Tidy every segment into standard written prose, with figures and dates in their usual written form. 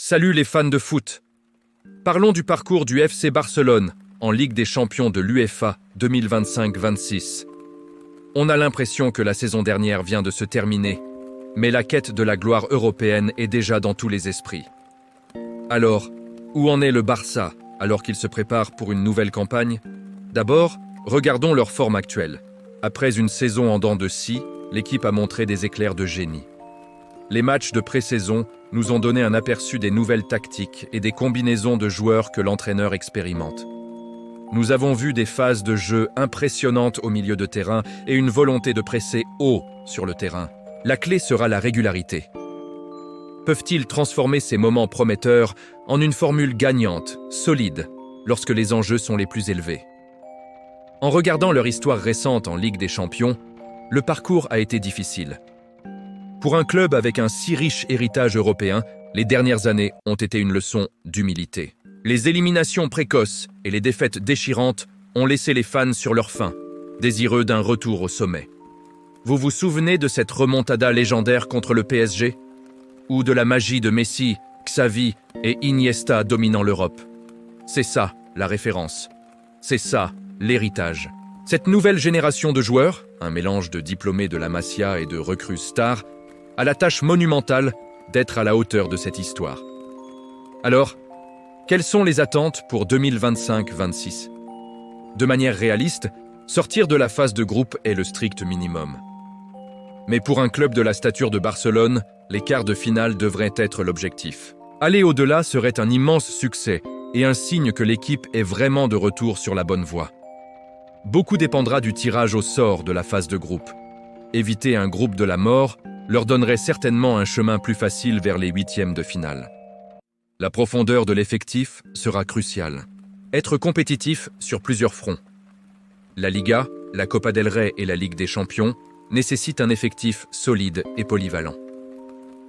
Salut les fans de foot. Parlons du parcours du FC Barcelone en Ligue des Champions de l'UEFA 2025-26. On a l'impression que la saison dernière vient de se terminer, mais la quête de la gloire européenne est déjà dans tous les esprits. Alors, où en est le Barça alors qu'il se prépare pour une nouvelle campagne? D'abord, regardons leur forme actuelle. Après une saison en dents de scie, l'équipe a montré des éclairs de génie. Les matchs de pré-saison nous ont donné un aperçu des nouvelles tactiques et des combinaisons de joueurs que l'entraîneur expérimente. Nous avons vu des phases de jeu impressionnantes au milieu de terrain et une volonté de presser haut sur le terrain. La clé sera la régularité. Peuvent-ils transformer ces moments prometteurs en une formule gagnante, solide, lorsque les enjeux sont les plus élevés? En regardant leur histoire récente en Ligue des Champions, le parcours a été difficile. Pour un club avec un si riche héritage européen, les dernières années ont été une leçon d'humilité. Les éliminations précoces et les défaites déchirantes ont laissé les fans sur leur faim, désireux d'un retour au sommet. Vous vous souvenez de cette remontada légendaire contre le PSG? Ou de la magie de Messi, Xavi et Iniesta dominant l'Europe? C'est ça, la référence. C'est ça, l'héritage. Cette nouvelle génération de joueurs, un mélange de diplômés de la Masia et de recrues stars, a la tâche monumentale d'être à la hauteur de cette histoire. Alors, quelles sont les attentes pour 2025-26? De manière réaliste, sortir de la phase de groupe est le strict minimum. Mais pour un club de la stature de Barcelone, les quarts de finale devraient être l'objectif. Aller au-delà serait un immense succès et un signe que l'équipe est vraiment de retour sur la bonne voie. Beaucoup dépendra du tirage au sort de la phase de groupe. Éviter un groupe de la mort leur donnerait certainement un chemin plus facile vers les huitièmes de finale. La profondeur de l'effectif sera cruciale. Être compétitif sur plusieurs fronts. La Liga, la Copa del Rey et la Ligue des Champions nécessitent un effectif solide et polyvalent.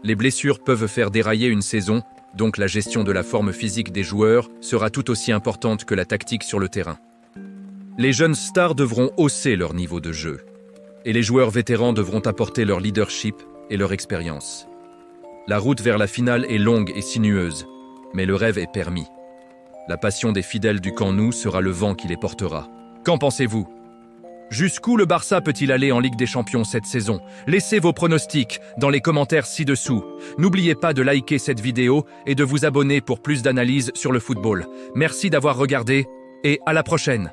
Les blessures peuvent faire dérailler une saison, donc la gestion de la forme physique des joueurs sera tout aussi importante que la tactique sur le terrain. Les jeunes stars devront hausser leur niveau de jeu, et les joueurs vétérans devront apporter leur leadership et leur expérience. La route vers la finale est longue et sinueuse, mais le rêve est permis. La passion des fidèles du Camp Nou sera le vent qui les portera. Qu'en pensez-vous? Jusqu'où le Barça peut-il aller en Ligue des Champions cette saison? Laissez vos pronostics dans les commentaires ci-dessous. N'oubliez pas de liker cette vidéo et de vous abonner pour plus d'analyses sur le football. Merci d'avoir regardé et à la prochaine.